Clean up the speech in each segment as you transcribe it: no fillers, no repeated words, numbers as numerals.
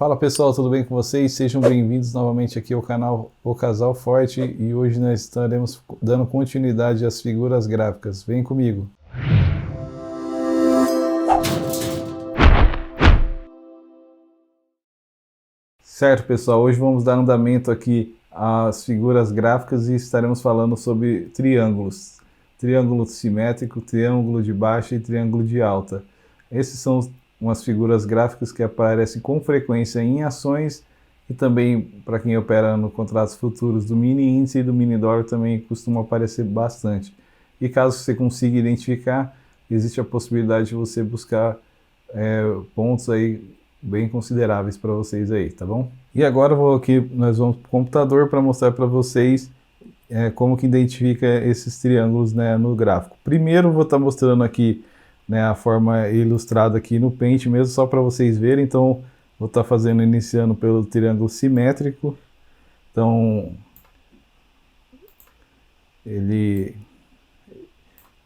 Fala pessoal, tudo bem com vocês? Sejam bem-vindos novamente aqui ao canal O Casal Forte e hoje nós estaremos dando continuidade às figuras gráficas. Vem comigo! Certo pessoal, hoje vamos dar andamento aqui às figuras gráficas e estaremos falando sobre triângulos. Triângulo simétrico, triângulo de baixa e triângulo de alta. Esses são umas figuras gráficas que aparecem com frequência em ações e também para quem opera no contratos futuros do mini índice e do mini dólar também costuma aparecer bastante. E caso você consiga identificar, existe a possibilidade de você buscar pontos aí bem consideráveis para vocês aí, tá bom? E agora nós vamos para o computador para mostrar para vocês como que identifica esses triângulos, né, no gráfico. Primeiro vou estar mostrando aqui, né, a forma ilustrada aqui no Paint mesmo, só para vocês verem. Então vou estar iniciando pelo triângulo simétrico. Então ele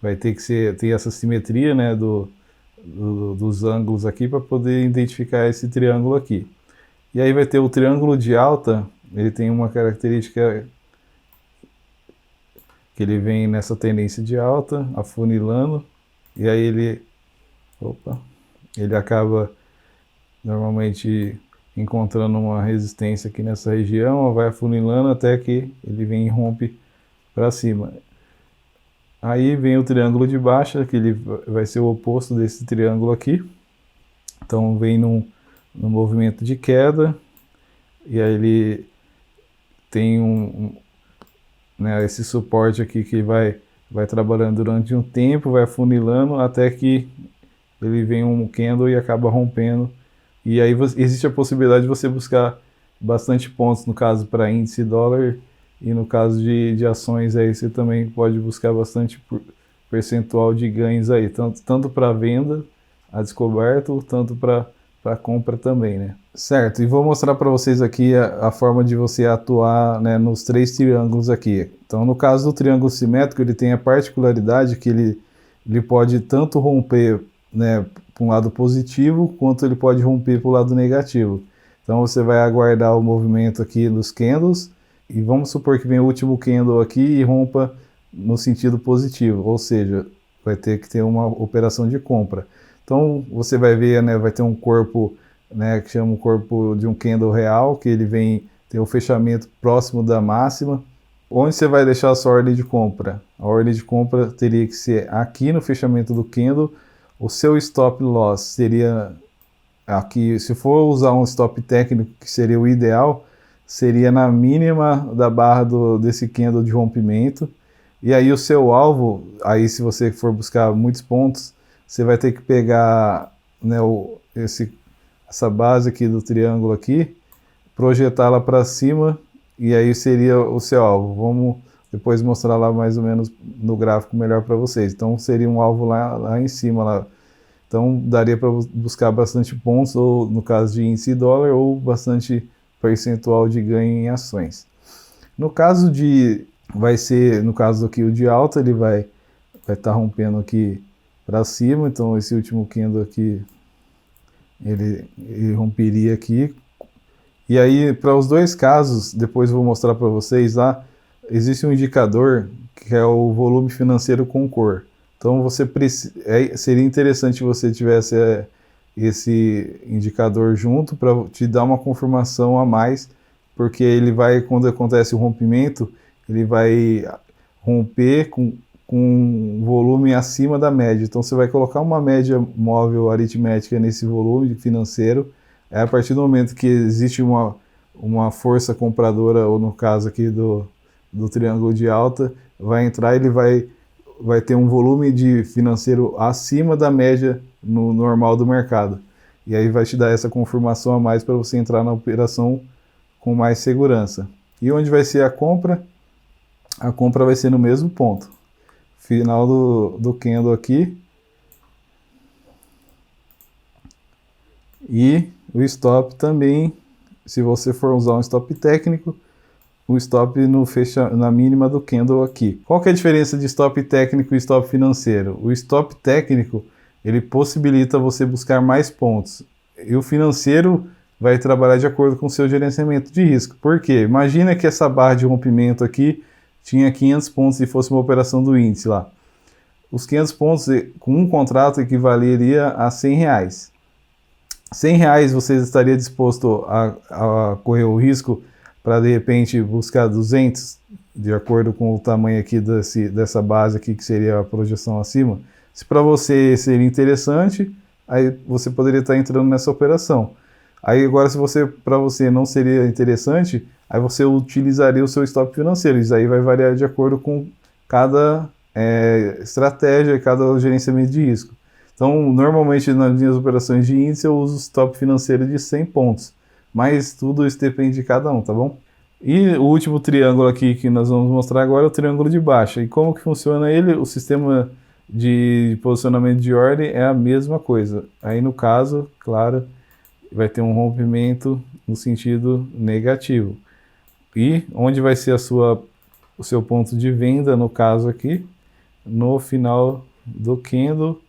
vai ter que ter essa simetria, né, dos ângulos aqui para poder identificar esse triângulo aqui. E aí vai ter o triângulo de alta, ele tem uma característica que ele vem nessa tendência de alta, afunilando, e aí ele acaba normalmente encontrando uma resistência aqui nessa região, vai afunilando até que ele vem e rompe para cima. Aí vem o triângulo de baixa, que ele vai ser o oposto desse triângulo aqui. Então vem no movimento de queda, e aí ele tem né, esse suporte aqui que vai trabalhando durante um tempo, vai afunilando até que ele vem um candle e acaba rompendo. E aí existe a possibilidade de você buscar bastante pontos, no caso para índice dólar, e no caso de ações aí você também pode buscar bastante percentual de ganhos aí, tanto para venda, a descoberto, tanto para compra também, né? Certo, e vou mostrar para vocês aqui a forma de você atuar, né, nos três triângulos aqui. Então no caso do triângulo simétrico, ele tem a particularidade que ele pode tanto romper, né, para um lado positivo, quanto ele pode romper para o lado negativo. Então você vai aguardar o movimento aqui dos candles, e vamos supor que venha o último candle aqui e rompa no sentido positivo, ou seja, vai ter que ter uma operação de compra. Então você vai ver, né, vai ter um corpo, né, que chama o corpo de um candle real, que ele tem o fechamento próximo da máxima. Onde você vai deixar a sua ordem de compra? A ordem de compra teria que ser aqui no fechamento do candle. O seu stop loss seria aqui. Se for usar um stop técnico, que seria o ideal, seria na mínima da barra desse candle de rompimento. E aí o seu alvo, aí se você for buscar muitos pontos, você vai ter que pegar, né, essa base aqui do triângulo aqui, projetá-la para cima, e aí seria o seu alvo. Vamos depois mostrar lá mais ou menos no gráfico melhor para vocês. Então seria um alvo lá em cima lá. Então daria para buscar bastante pontos, ou no caso de índice dólar, ou bastante percentual de ganho em ações. No caso no caso aqui o de alta, ele vai estar rompendo aqui para cima. Então esse último candle aqui, ele romperia aqui. E aí para os dois casos, depois eu vou mostrar para vocês lá, existe um indicador que é o volume financeiro com cor. Então seria interessante você tivesse esse indicador junto para te dar uma confirmação a mais, porque quando acontece o rompimento, ele vai romper com um volume acima da média. Então você vai colocar uma média móvel aritmética nesse volume financeiro. A partir do momento que existe uma força compradora, ou no caso aqui do triângulo de alta, vai entrar, ele vai ter um volume de financeiro acima da média no normal do mercado. E aí vai te dar essa confirmação a mais para você entrar na operação com mais segurança. E onde vai ser a compra? A compra vai ser no mesmo ponto. Final do candle aqui. E o stop também, se você for usar um stop técnico, o stop na mínima do candle aqui. Qual que é a diferença de stop técnico e stop financeiro? O stop técnico, ele possibilita você buscar mais pontos. E o financeiro, vai trabalhar de acordo com o seu gerenciamento de risco. Por quê? Imagina que essa barra de rompimento aqui tinha 500 pontos e fosse uma operação do índice lá. Os 500 pontos com um contrato equivaleria a R$100. R$100 você estaria disposto a correr o risco para de repente buscar 200, de acordo com o tamanho aqui dessa base aqui, que seria a projeção acima? Se para você seria interessante, aí você poderia estar entrando nessa operação. Aí agora, se para você não seria interessante, aí você utilizaria o seu stop financeiro. Isso aí vai variar de acordo com cada estratégia, cada gerenciamento de risco. Então, normalmente nas minhas operações de índice eu uso stop financeiro de 100 pontos, mas tudo isso depende de cada um, tá bom? E o último triângulo aqui que nós vamos mostrar agora é o triângulo de baixa. E como que funciona ele? O sistema de posicionamento de ordem é a mesma coisa. Aí no caso, claro, vai ter um rompimento no sentido negativo. E onde vai ser o seu ponto de venda, no caso aqui, no final do candle,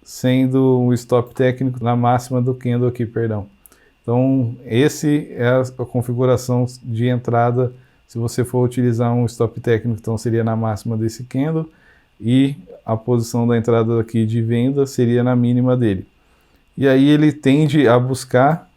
sendo um stop técnico na máxima do candle aqui, perdão. Então, esse é a configuração de entrada. Se você for utilizar um stop técnico, então seria na máxima desse candle, e a posição da entrada aqui de venda seria na mínima dele. E aí ele tende a buscar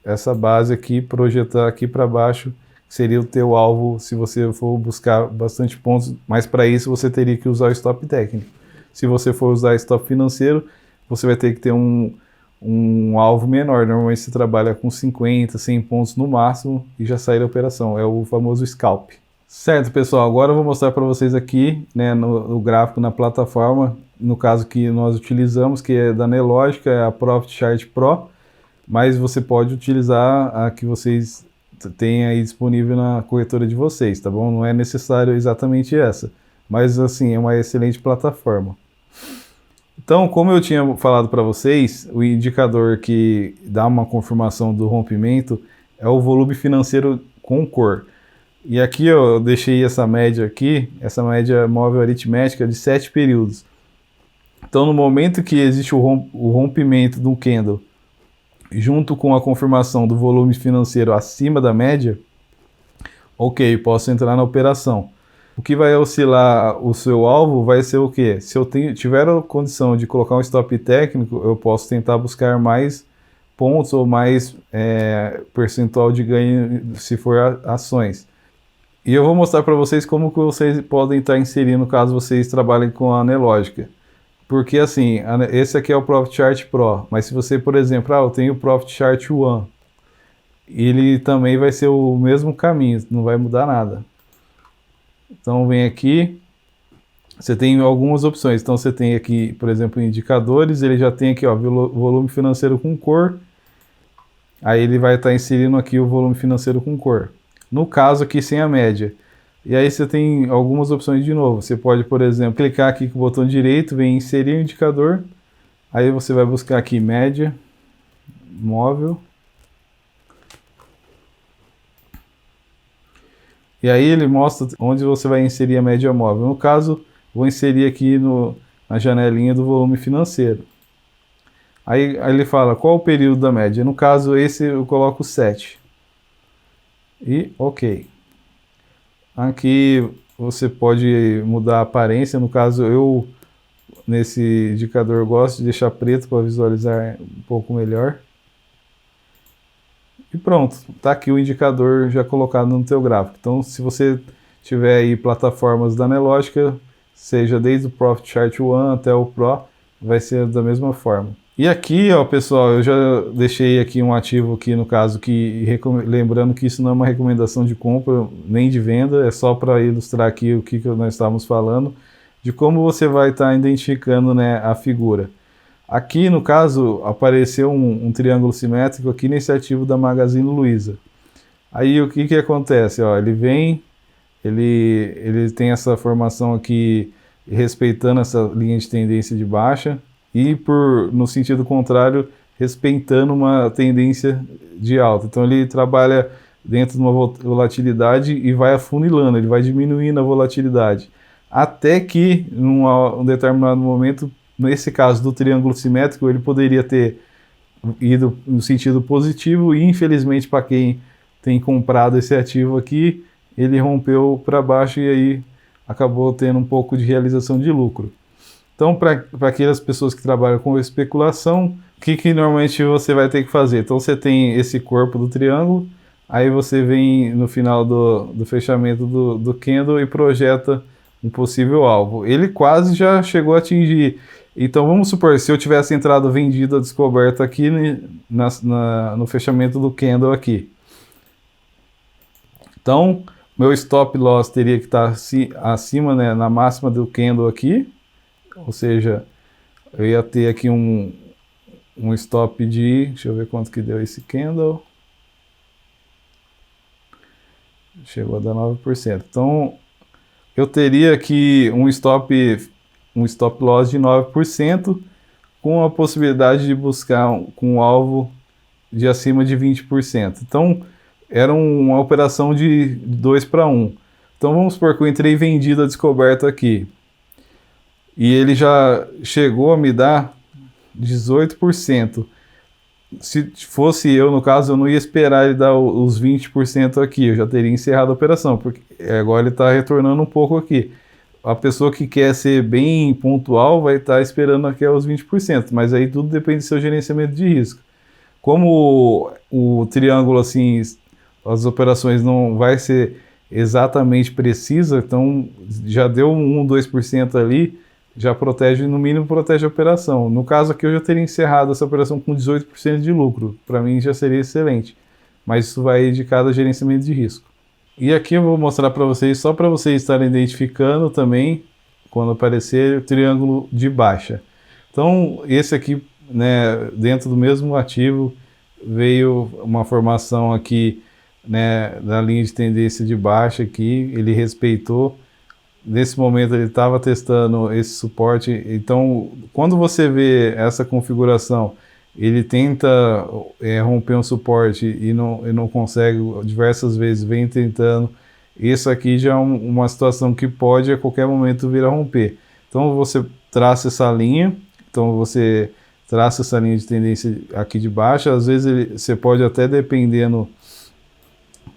essa base aqui, projetar aqui para baixo, que seria o teu alvo se você for buscar bastante pontos, mas para isso você teria que usar o stop técnico. Se você for usar stop financeiro, você vai ter que ter um alvo menor. Normalmente você trabalha com 50, 100 pontos no máximo e já sai da operação. É o famoso scalp. Certo, pessoal, agora eu vou mostrar para vocês aqui, né, no gráfico na plataforma, no caso que nós utilizamos, que é da Nelogica, é a Profit Chart Pro, mas você pode utilizar a que vocês têm aí disponível na corretora de vocês, tá bom? Não é necessário exatamente essa, mas assim, é uma excelente plataforma. Então, como eu tinha falado para vocês, o indicador que dá uma confirmação do rompimento é o volume financeiro com cor. E aqui eu deixei essa média aqui, essa média móvel aritmética de 7 períodos. Então, no momento que existe o rompimento do candle, junto com a confirmação do volume financeiro acima da média, ok, posso entrar na operação. O que vai oscilar o seu alvo vai ser o quê? Se eu tiver a condição de colocar um stop técnico, eu posso tentar buscar mais pontos ou mais percentual de ganho se for ações. E eu vou mostrar para vocês como que vocês podem estar inserindo caso vocês trabalhem com a Nelogica. Porque assim, esse aqui é o Profit Chart Pro, mas se você, por exemplo, eu tenho o Profit Chart One, ele também vai ser o mesmo caminho, não vai mudar nada. Então vem aqui, você tem algumas opções. Então você tem aqui, por exemplo, indicadores, ele já tem aqui, ó, volume financeiro com cor. Aí ele vai estar inserindo aqui o volume financeiro com cor. No caso aqui sem a média. E aí você tem algumas opções de novo. Você pode, por exemplo, clicar aqui com o botão direito, vem inserir o indicador. Aí você vai buscar aqui média, móvel. E aí ele mostra onde você vai inserir a média móvel. No caso, vou inserir aqui na janelinha do volume financeiro. Aí ele fala qual o período da média. No caso, esse eu coloco 7. E ok. Aqui você pode mudar a aparência. No caso, eu nesse indicador gosto de deixar preto para visualizar um pouco melhor. E pronto, tá aqui o indicador já colocado no teu gráfico. Então, se você tiver aí plataformas da Nelogica, seja desde o Profit Chart One até o Pro, vai ser da mesma forma. E aqui, ó, pessoal, eu já deixei aqui um ativo aqui no caso lembrando que isso não é uma recomendação de compra nem de venda, é só para ilustrar aqui o que nós estávamos falando de como você vai estar identificando, né, a figura. Aqui, no caso, apareceu um triângulo simétrico aqui nesse ativo da Magazine Luiza. Aí, o que acontece? Ó, ele vem, ele tem essa formação aqui respeitando essa linha de tendência de baixa e, no sentido contrário, respeitando uma tendência de alta. Então, ele trabalha dentro de uma volatilidade e vai afunilando, ele vai diminuindo a volatilidade. Até que, num determinado momento, nesse caso do triângulo simétrico, ele poderia ter ido no sentido positivo e, infelizmente, para quem tem comprado esse ativo aqui, ele rompeu para baixo e aí acabou tendo um pouco de realização de lucro. Então, para aquelas pessoas que trabalham com especulação, o que normalmente você vai ter que fazer? Então, você tem esse corpo do triângulo, aí você vem no final do fechamento do candle e projeta um possível alvo. Ele quase já chegou a atingir. Então, vamos supor, se eu tivesse entrado vendido a descoberta aqui no fechamento do candle aqui. Então, meu stop loss teria que estar acima, né, na máxima do candle aqui. Ou seja, eu ia ter aqui um stop de... Deixa eu ver quanto que deu esse candle. Chegou a dar 9%. Então, eu teria aqui um stop loss de 9%, com a possibilidade de buscar com um alvo de acima de 20%. Então, era uma operação de 2 para 1. Então, vamos supor que eu entrei vendido a descoberta aqui. E ele já chegou a me dar 18%. Se fosse eu, no caso, eu não ia esperar ele dar os 20% aqui, eu já teria encerrado a operação, porque agora ele está retornando um pouco aqui. A pessoa que quer ser bem pontual vai estar esperando aqui os 20%, mas aí tudo depende do seu gerenciamento de risco. Como o triângulo, assim, as operações não vai ser exatamente precisa, então já deu 1, 2% ali, já protege, no mínimo protege a operação. No caso aqui eu já teria encerrado essa operação com 18% de lucro, para mim já seria excelente, mas isso vai de cada gerenciamento de risco. E aqui eu vou mostrar para vocês, só para vocês estarem identificando também, quando aparecer o triângulo de baixa. Então esse aqui, né, dentro do mesmo ativo, veio uma formação aqui, né, da linha de tendência de baixa aqui, ele respeitou. Nesse momento ele estava testando esse suporte, então quando você vê essa configuração, ele tenta romper um suporte e não consegue, diversas vezes vem tentando, isso aqui já é uma situação que pode a qualquer momento vir a romper. Então você traça essa linha, de tendência aqui de baixo, às vezes você pode até, dependendo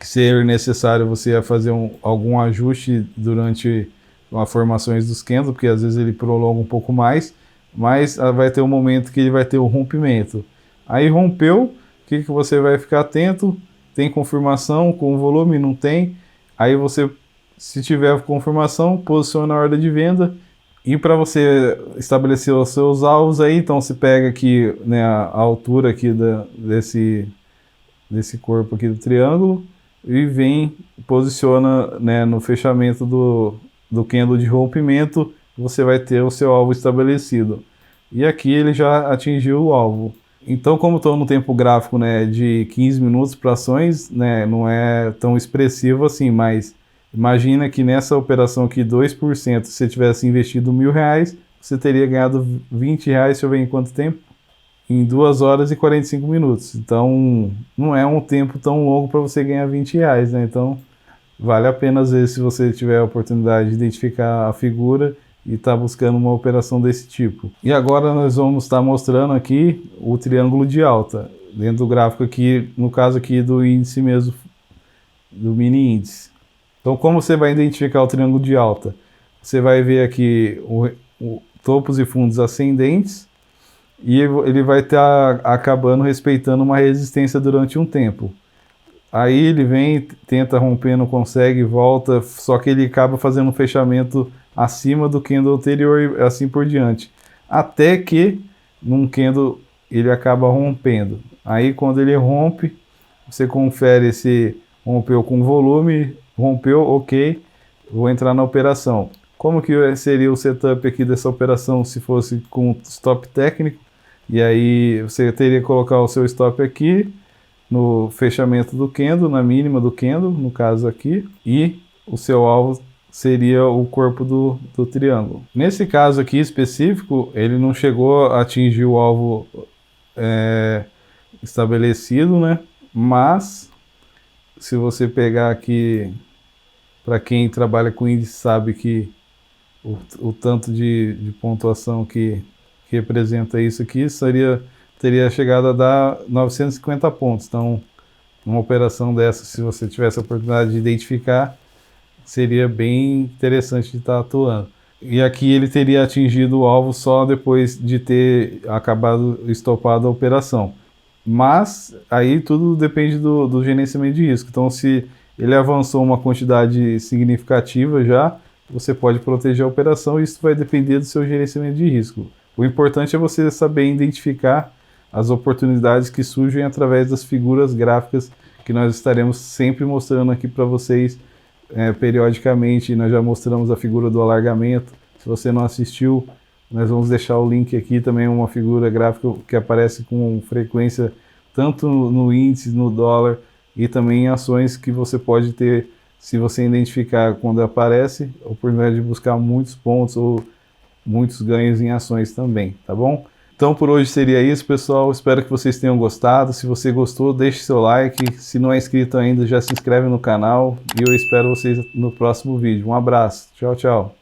que ser necessário, você ia fazer algum ajuste durante as formações dos candles, porque às vezes ele prolonga um pouco mais, mas vai ter um momento que ele vai ter o rompimento. Aí rompeu, o que você vai ficar atento? Tem confirmação com o volume? Não tem. Aí você, se tiver confirmação, posiciona a ordem de venda. E para você estabelecer os seus alvos aí, então você pega aqui, né, a altura aqui desse corpo aqui do triângulo e vem, posiciona, né, no fechamento do candle de rompimento, você vai ter o seu alvo estabelecido. E aqui ele já atingiu o alvo. Então, como estou no tempo gráfico, né, de 15 minutos para ações, né, não é tão expressivo assim, mas imagina que nessa operação aqui, 2%, se você tivesse investido R$1.000, você teria ganhado R$20, deixa eu ver em quanto tempo? Em 2 horas e 45 minutos. Então, não é um tempo tão longo para você ganhar R$20, né? Então, vale a pena, às vezes, se você tiver a oportunidade de identificar a figura e está buscando uma operação desse tipo. E agora nós vamos estar mostrando aqui o triângulo de alta, dentro do gráfico aqui, no caso aqui do índice mesmo, do mini índice. Então, como você vai identificar o triângulo de alta? Você vai ver aqui o topos e fundos ascendentes, e ele vai estar acabando respeitando uma resistência durante um tempo. Aí ele vem, tenta romper, não consegue, volta, só que ele acaba fazendo um fechamento acima do candle anterior e assim por diante. Até que, num candle, ele acaba rompendo. Aí quando ele rompe, você confere se rompeu com volume, rompeu, ok, vou entrar na operação. Como que seria o setup aqui dessa operação se fosse com stop técnico? E aí você teria que colocar o seu stop aqui, no fechamento do candle, na mínima do candle, no caso aqui, e o seu alvo seria o corpo do triângulo. Nesse caso aqui específico, ele não chegou a atingir o alvo estabelecido, né? Mas, se você pegar aqui, para quem trabalha com índice sabe que o tanto de pontuação que representa isso aqui seria teria chegado a dar 950 pontos. Então, uma operação dessa, se você tivesse a oportunidade de identificar, seria bem interessante de estar atuando. E aqui ele teria atingido o alvo só depois de ter acabado, estopado a operação. Mas aí tudo depende do gerenciamento de risco. Então, se ele avançou uma quantidade significativa já, você pode proteger a operação e isso vai depender do seu gerenciamento de risco. O importante é você saber identificar as oportunidades que surgem através das figuras gráficas que nós estaremos sempre mostrando aqui para vocês periodicamente. Nós já mostramos a figura do alargamento. Se você não assistiu, nós vamos deixar o link aqui também, uma figura gráfica que aparece com frequência tanto no índice, no dólar e também em ações que você pode ter, se você identificar quando aparece, a oportunidade de buscar muitos pontos ou muitos ganhos em ações também, tá bom? Então por hoje seria isso, pessoal. Espero que vocês tenham gostado. Se você gostou, deixe seu like. Se não é inscrito ainda, já se inscreve no canal. E eu espero vocês no próximo vídeo. Um abraço. Tchau, tchau.